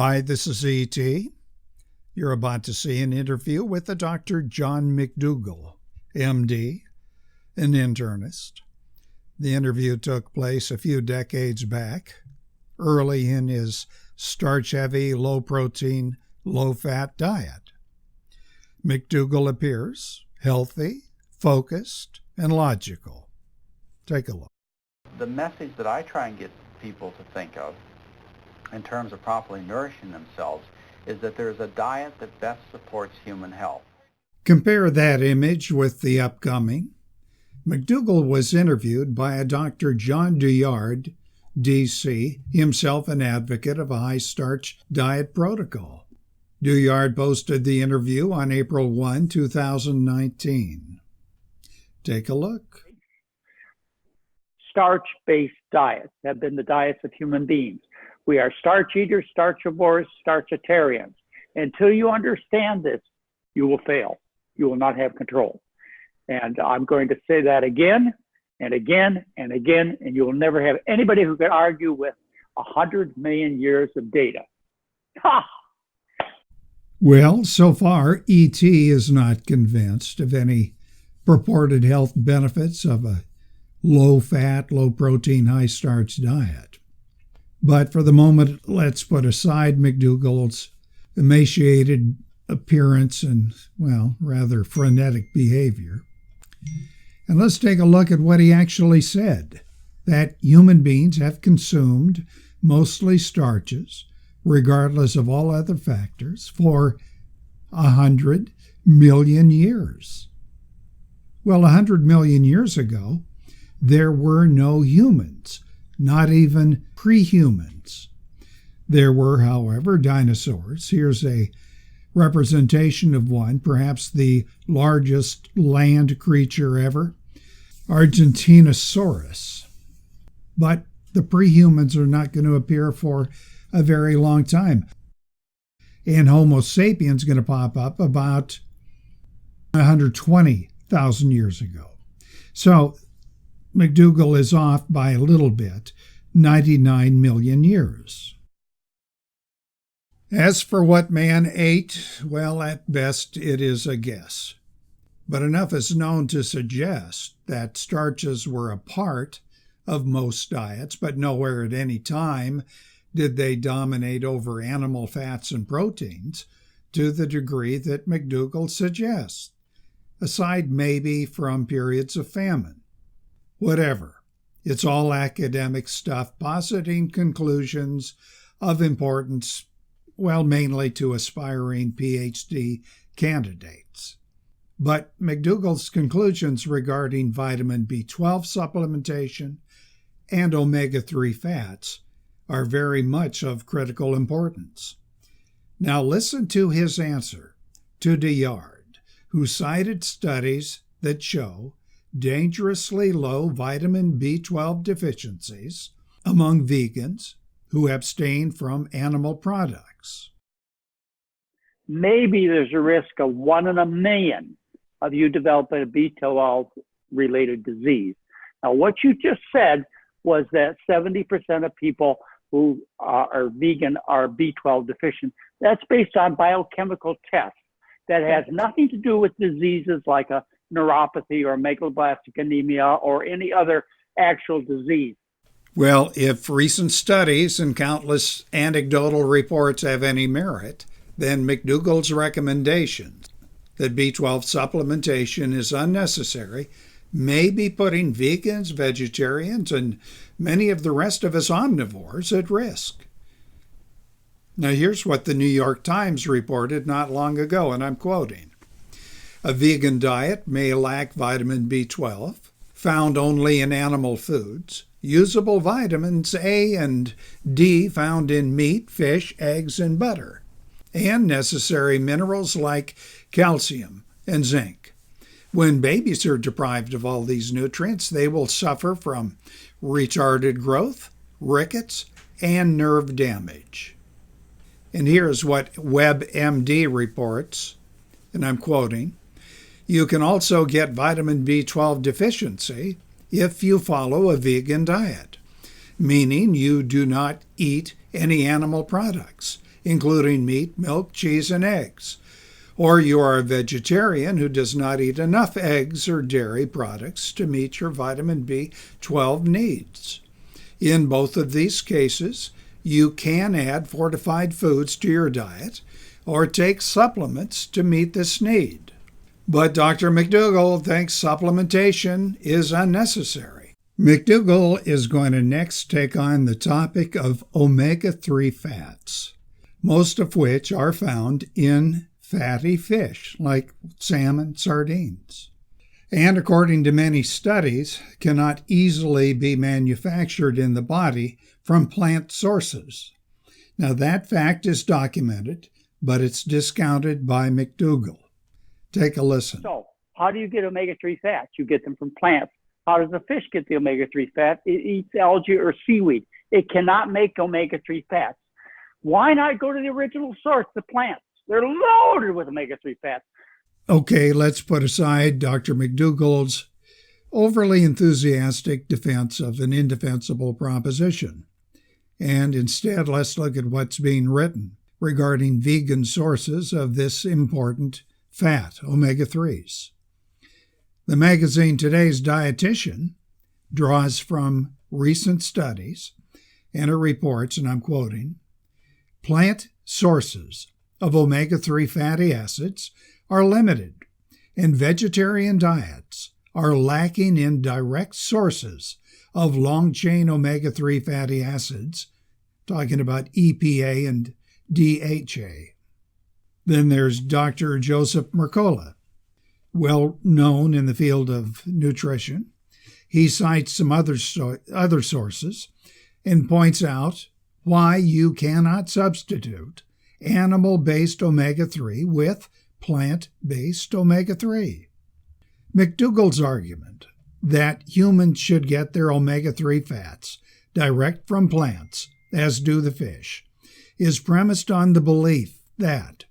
Hi, this is E.T. You're about to see an interview with the Dr. John McDougall, M.D., an internist. The interview took place a few decades back, early in his starch-heavy, low-protein, low-fat diet. McDougall appears healthy, focused, and logical. Take a look. The message that I try and get people to think of in terms of properly nourishing themselves is that there is a diet that best supports human health. Compare that image with the upcoming. McDougall was interviewed by a Dr. Doulliard D.C., himself an advocate of a high-starch diet protocol. Doulliard posted the interview on April 1, 2019. Take a look. Starch-based diets have been the diets of human beings. We are starch eaters, starchivores, starchitarians. Until you understand this, you will fail. You will not have control. And I'm going to say that again and again and again, and you will never have anybody who can argue with 100 million years of data. Ha! Well, so far, E.T. is not convinced of any purported health benefits of a low-fat, low-protein, high-starch diet. But for the moment, let's put aside McDougall's emaciated appearance and, well, rather frenetic behavior. And let's take a look at what he actually said, that human beings have consumed mostly starches, regardless of all other factors, for 100 million years. Well, 100 million years ago, there were no humans, not even pre-humans. There were, however, dinosaurs. Here's a representation of one, perhaps the largest land creature ever, Argentinosaurus. But the pre-humans are not going to appear for a very long time. And Homo sapiens is going to pop up about 120,000 years ago. So McDougall is off by a little bit, 99 million years. As for what man ate, well, at best it is a guess. But enough is known to suggest that starches were a part of most diets, but nowhere at any time did they dominate over animal fats and proteins to the degree that McDougall suggests, aside maybe from periods of famine. Whatever. It's all academic stuff, positing conclusions of importance, well, mainly to aspiring PhD candidates. But McDougall's conclusions regarding vitamin B12 supplementation and omega-3 fats are very much of critical importance. Now listen to his answer to Doulliard, who cited studies that show dangerously low vitamin B12 deficiencies among vegans who abstain from animal products. Maybe there's a risk of 1 in a million of you developing a B12-related disease. Now, what you just said was that 70% of people who are vegan are B12 deficient. That's based on biochemical tests. That has nothing to do with diseases like a neuropathy or megaloblastic anemia or any other actual disease. Well, if recent studies and countless anecdotal reports have any merit, then McDougall's recommendation that B12 supplementation is unnecessary may be putting vegans, vegetarians, and many of the rest of us omnivores at risk. Now, here's what the New York Times reported not long ago, and I'm quoting. A vegan diet may lack vitamin B12, found only in animal foods, usable vitamins A and D found in meat, fish, eggs, and butter, and necessary minerals like calcium and zinc. When babies are deprived of all these nutrients, they will suffer from retarded growth, rickets, and nerve damage. And here's what WebMD reports, and I'm quoting, "You can also get vitamin B12 deficiency if you follow a vegan diet, meaning you do not eat any animal products including meat, milk, cheese, and eggs. Or you are a vegetarian who does not eat enough eggs or dairy products to meet your vitamin B12 needs. In both of these cases, you can add fortified foods to your diet or take supplements to meet this need. But Dr. McDougall thinks supplementation is unnecessary. McDougall is going to next take on the topic of omega-3 fats, most of which are found in fatty fish like salmon, sardines, and according to many studies, cannot easily be manufactured in the body from plant sources. Now that fact is documented, but it's discounted by McDougall. Take a listen. So, how do you get omega-3 fats? You get them from plants. How does a fish get the omega-3 fat? It eats algae or seaweed. It cannot make omega-3 fats. Why not go to the original source, the plants? They're loaded with omega-3 fats. Okay, let's put aside Dr. McDougall's overly enthusiastic defense of an indefensible proposition. And instead, let's look at what's being written regarding vegan sources of this important fat, omega-3s. The magazine Today's Dietitian draws from recent studies, and it reports, and I'm quoting, plant sources of omega-3 fatty acids are limited, and vegetarian diets are lacking in direct sources of long-chain omega-3 fatty acids, talking about EPA and DHA. Then there's Dr. Joseph Mercola, well known in the field of nutrition. He cites some other sources and points out why you cannot substitute animal-based omega-3 with plant-based omega-3. McDougall's argument that humans should get their omega-3 fats direct from plants, as do the fish, is premised on the belief that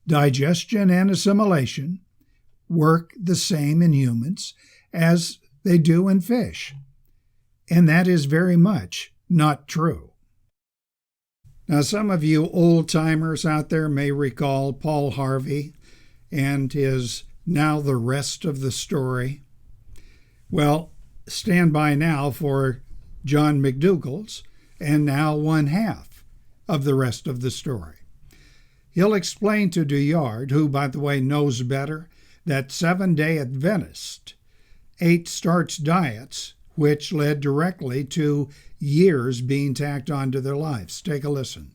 digestion and assimilation work the same in humans as they do in fish. And that is very much not true. Now, some of you old-timers out there may recall Paul Harvey and his Now the Rest of the Story. Well, stand by now for John McDougall's and now one half of the rest of the story. He'll explain to Doulliard, who, by the way, knows better, that Seventh-day Adventists ate starch diets, which led directly to years being tacked onto their lives. Take a listen.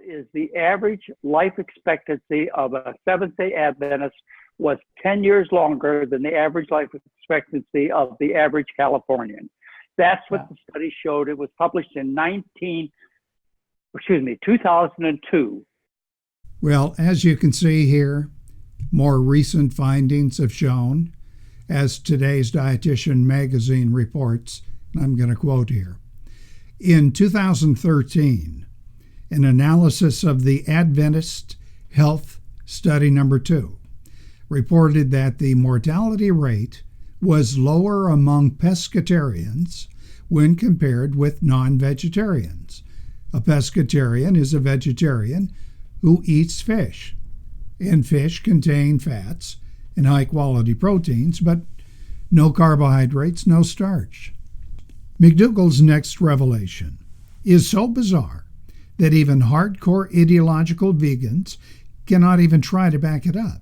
Is the average life expectancy of a Seventh-day Adventist was 10 years longer than the average life expectancy of the average Californian. That's what the study showed. It was published in 2002. Well, as you can see here, more recent findings have shown, as Today's Dietitian magazine reports, and I'm going to quote here, in 2013, an analysis of the Adventist Health Study Number 2 reported that the mortality rate was lower among pescatarians when compared with non-vegetarians. A pescatarian is a vegetarian who eats fish, and fish contain fats and high-quality proteins, but no carbohydrates, no starch. McDougall's next revelation is so bizarre that even hardcore ideological vegans cannot even try to back it up.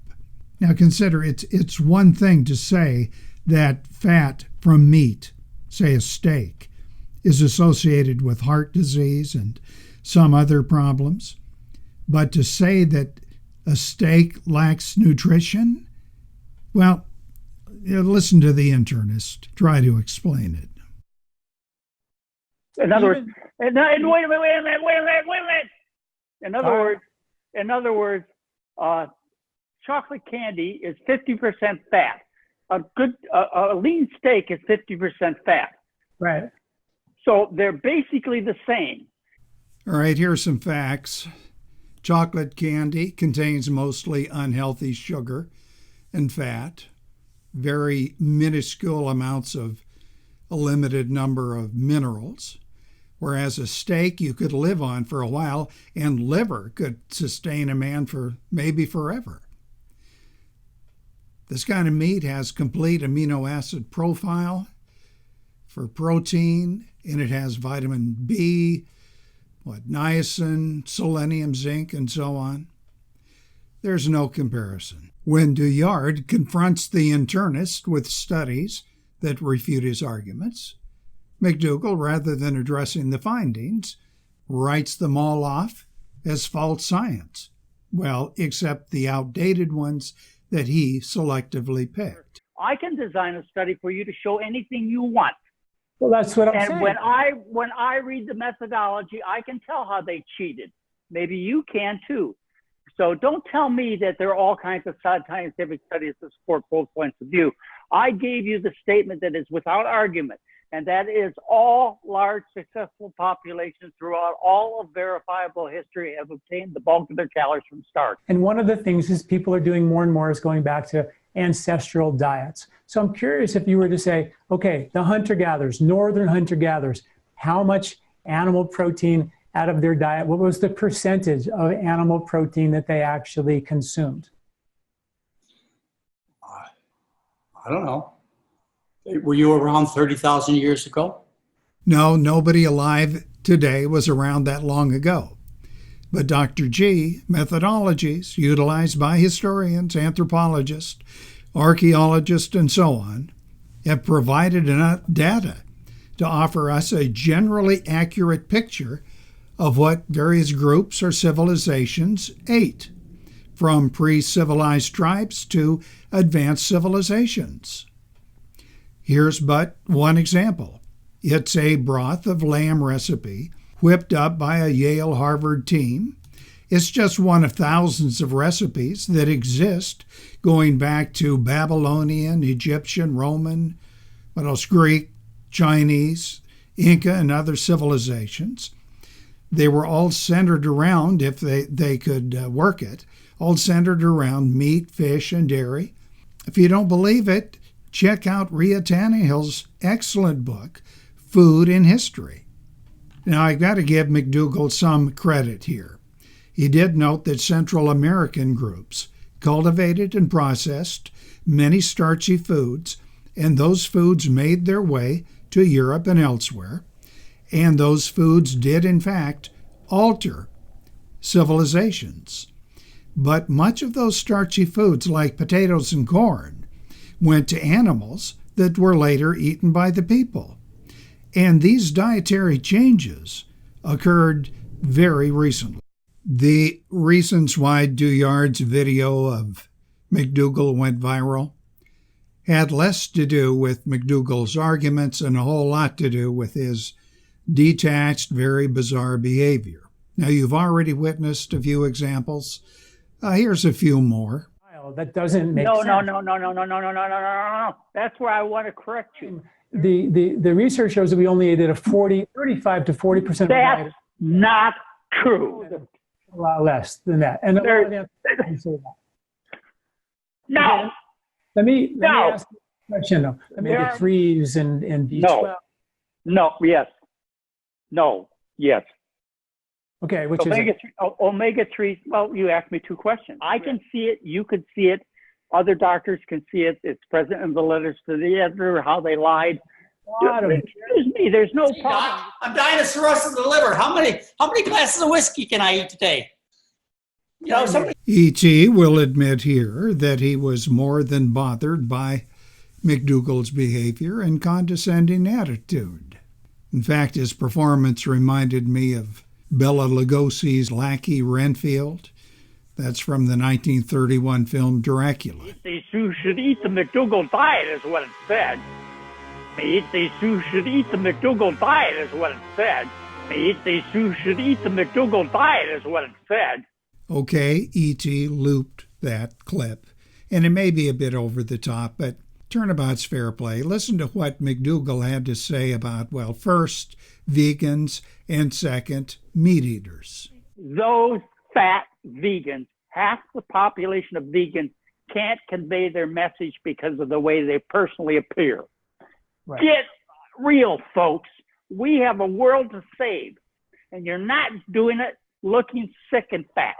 Now consider, it's one thing to say that fat from meat, say a steak, is associated with heart disease and some other problems, but to say that a steak lacks nutrition, well, listen to the internist try to explain it. In other words, wait a minute. In other words, chocolate candy is 50% fat. A lean steak is 50% fat. Right. So they're basically the same. All right, here are some facts. Chocolate candy contains mostly unhealthy sugar and fat, very minuscule amounts of a limited number of minerals, whereas a steak you could live on for a while, and liver could sustain a man for maybe forever. This kind of meat has complete amino acid profile for protein, and it has vitamin B, niacin, selenium, zinc, and so on. There's no comparison. When Doulliard confronts the internist with studies that refute his arguments, McDougall, rather than addressing the findings, writes them all off as false science. Well, except the outdated ones that he selectively picked. I can design a study for you to show anything you want. Well, that's what I'm saying. And when I read the methodology, I can tell how they cheated. Maybe you can too. So don't tell me that there are all kinds of scientific studies to support both points of view. I gave you the statement that is without argument, and that is all large successful populations throughout all of verifiable history have obtained the bulk of their calories from starch. And one of the things is people are doing more and more is going back to ancestral diets. So I'm curious if you were to say, okay, the hunter-gatherers, northern hunter-gatherers, how much animal protein out of their diet, what was the percentage of animal protein that they actually consumed? I don't know. Were you around 30,000 years ago? No, nobody alive today was around that long ago. But Dr. G, methodologies utilized by historians, anthropologists, archaeologists, and so on, have provided enough data to offer us a generally accurate picture of what various groups or civilizations ate, from pre-civilized tribes to advanced civilizations. Here's but one example. It's a broth of lamb recipe whipped up by a Yale-Harvard team. It's just one of thousands of recipes that exist going back to Babylonian, Egyptian, Roman, Greek, Chinese, Inca, and other civilizations. They were all centered around, if they could work it, all centered around meat, fish, and dairy. If you don't believe it, check out Rhea Tannehill's excellent book, Food in History. Now, I've got to give McDougall some credit here. He did note that Central American groups cultivated and processed many starchy foods, and those foods made their way to Europe and elsewhere, and those foods did, in fact, alter civilizations. But much of those starchy foods, like potatoes and corn, went to animals that were later eaten by the people. And these dietary changes occurred very recently. The reasons why Doulliard's video of McDougall went viral had less to do with McDougall's arguments and a whole lot to do with his detached, very bizarre behavior. Now, you've already witnessed a few examples. Here's a few more. That doesn't make sense. No. That's where I want to correct you. The research shows that we only ate at a 35 to 40% of That's diet. not true. A lot less than that. And No. Let me ask you a question, though. Omega-3s and B12. No. Yes. No. Yes. Okay, which is omega-3. Well, you asked me two questions. I can see it. You could see it. Other doctors can see it. It's present in the letters to the editor, how they lied. Excuse me. There's no problem. I'm dying of cirrhosis of the liver. How many glasses of whiskey can I eat today? E.T. will admit here that he was more than bothered by McDougall's behavior and condescending attitude. In fact, his performance reminded me of Bela Lugosi's lackey Renfield. That's from the 1931 film Dracula. You should eat the McDougall diet is what it said. You should eat the McDougall diet is what it said. You should eat the McDougall diet is what it said. Okay, E.T. looped that clip, and it may be a bit over the top, but turnabout's fair play. Listen to what McDougall had to say about, first, vegans, and second, meat eaters. Those fat vegans, half the population of vegans can't convey their message because of the way they personally appear. Right. Get real, folks. We have a world to save, and you're not doing it looking sick and fat.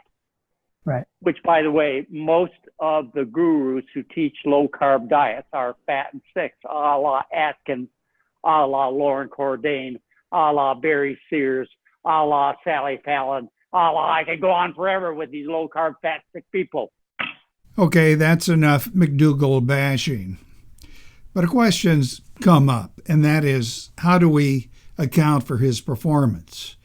Right. Which, by the way, most of the gurus who teach low-carb diets are fat and sick, a la Atkins, a la Lauren Cordain, a la Barry Sears, a la Sally Fallon, a la, I could go on forever with these low-carb, fat, sick people. Okay, that's enough McDougall bashing. But a question's come up, and that is, how do we account for his performance?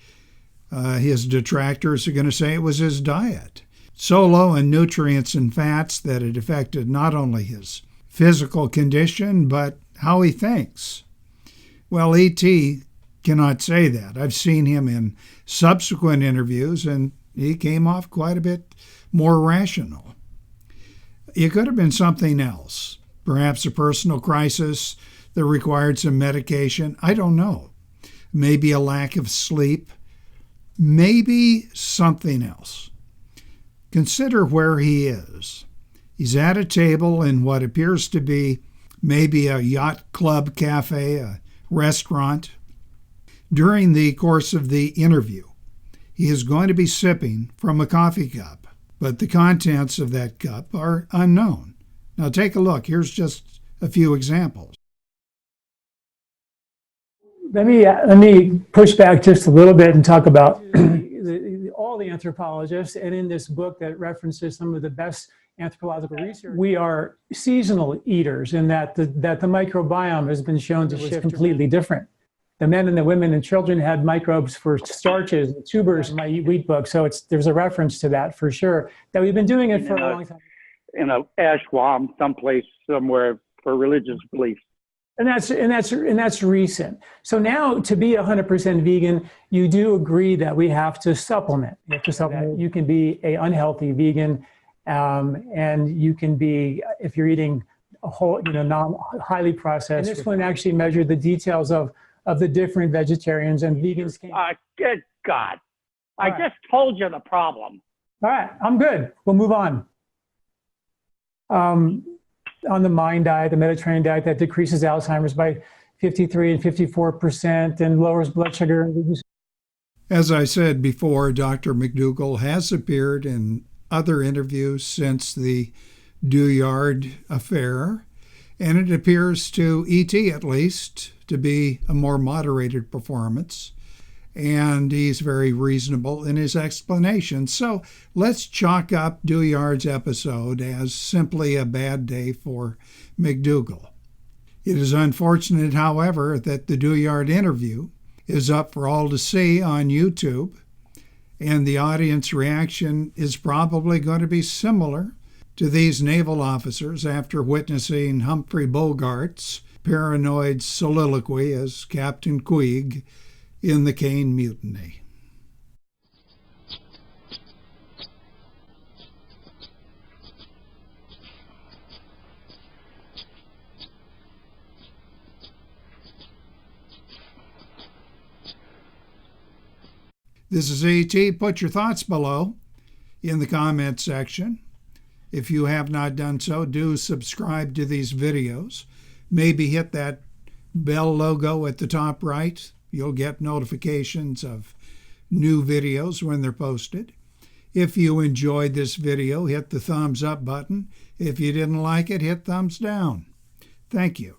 His detractors are going to say it was his diet. So low in nutrients and fats that it affected not only his physical condition, but how he thinks. Well, E.T. cannot say that. I've seen him in subsequent interviews, and he came off quite a bit more rational. It could have been something else, perhaps a personal crisis that required some medication. I don't know. Maybe a lack of sleep. Maybe something else. Consider where he is. He's at a table in what appears to be maybe a yacht club cafe, a restaurant. During the course of the interview, he is going to be sipping from a coffee cup, but the contents of that cup are unknown. Now take a look. Here's just a few examples. Let me push back just a little bit and talk about all the anthropologists, and in this book that references some of the best anthropological research, we are seasonal eaters in that the microbiome has been shown to shift completely different. The men and the women and children had microbes for starches and tubers in my Eat Wheat book, so there's a reference to that for sure, that we've been doing it for a long time. In a ashram someplace, somewhere for religious beliefs. And that's recent. So now, to be 100% vegan, you do agree that we have to supplement. You have to supplement. You can be an unhealthy vegan, and you can be, if you're eating a whole, highly processed. And this one actually measured the details of the different vegetarians and vegans. Good God! I just told you the problem. All right, I'm good. We'll move on. On the MIND diet, the Mediterranean diet, that decreases Alzheimer's by 53 and 54% and lowers blood sugar. As I said before, Dr. McDougall has appeared in other interviews since the Doulliard affair, and it appears to E.T. at least to be a more moderated performance, and he's very reasonable in his explanation. So let's chalk up Doulliard's episode as simply a bad day for McDougall. It is unfortunate, however, that the Doulliard interview is up for all to see on YouTube, and the audience reaction is probably going to be similar to these naval officers after witnessing Humphrey Bogart's paranoid soliloquy as Captain Queeg in the Caine Mutiny. This is E.T. Put your thoughts below in the comment section. If you have not done so, do subscribe to these videos. Maybe hit that bell logo at the top right. You'll get notifications of new videos when they're posted. If you enjoyed this video, hit the thumbs up button. If you didn't like it, hit thumbs down. Thank you.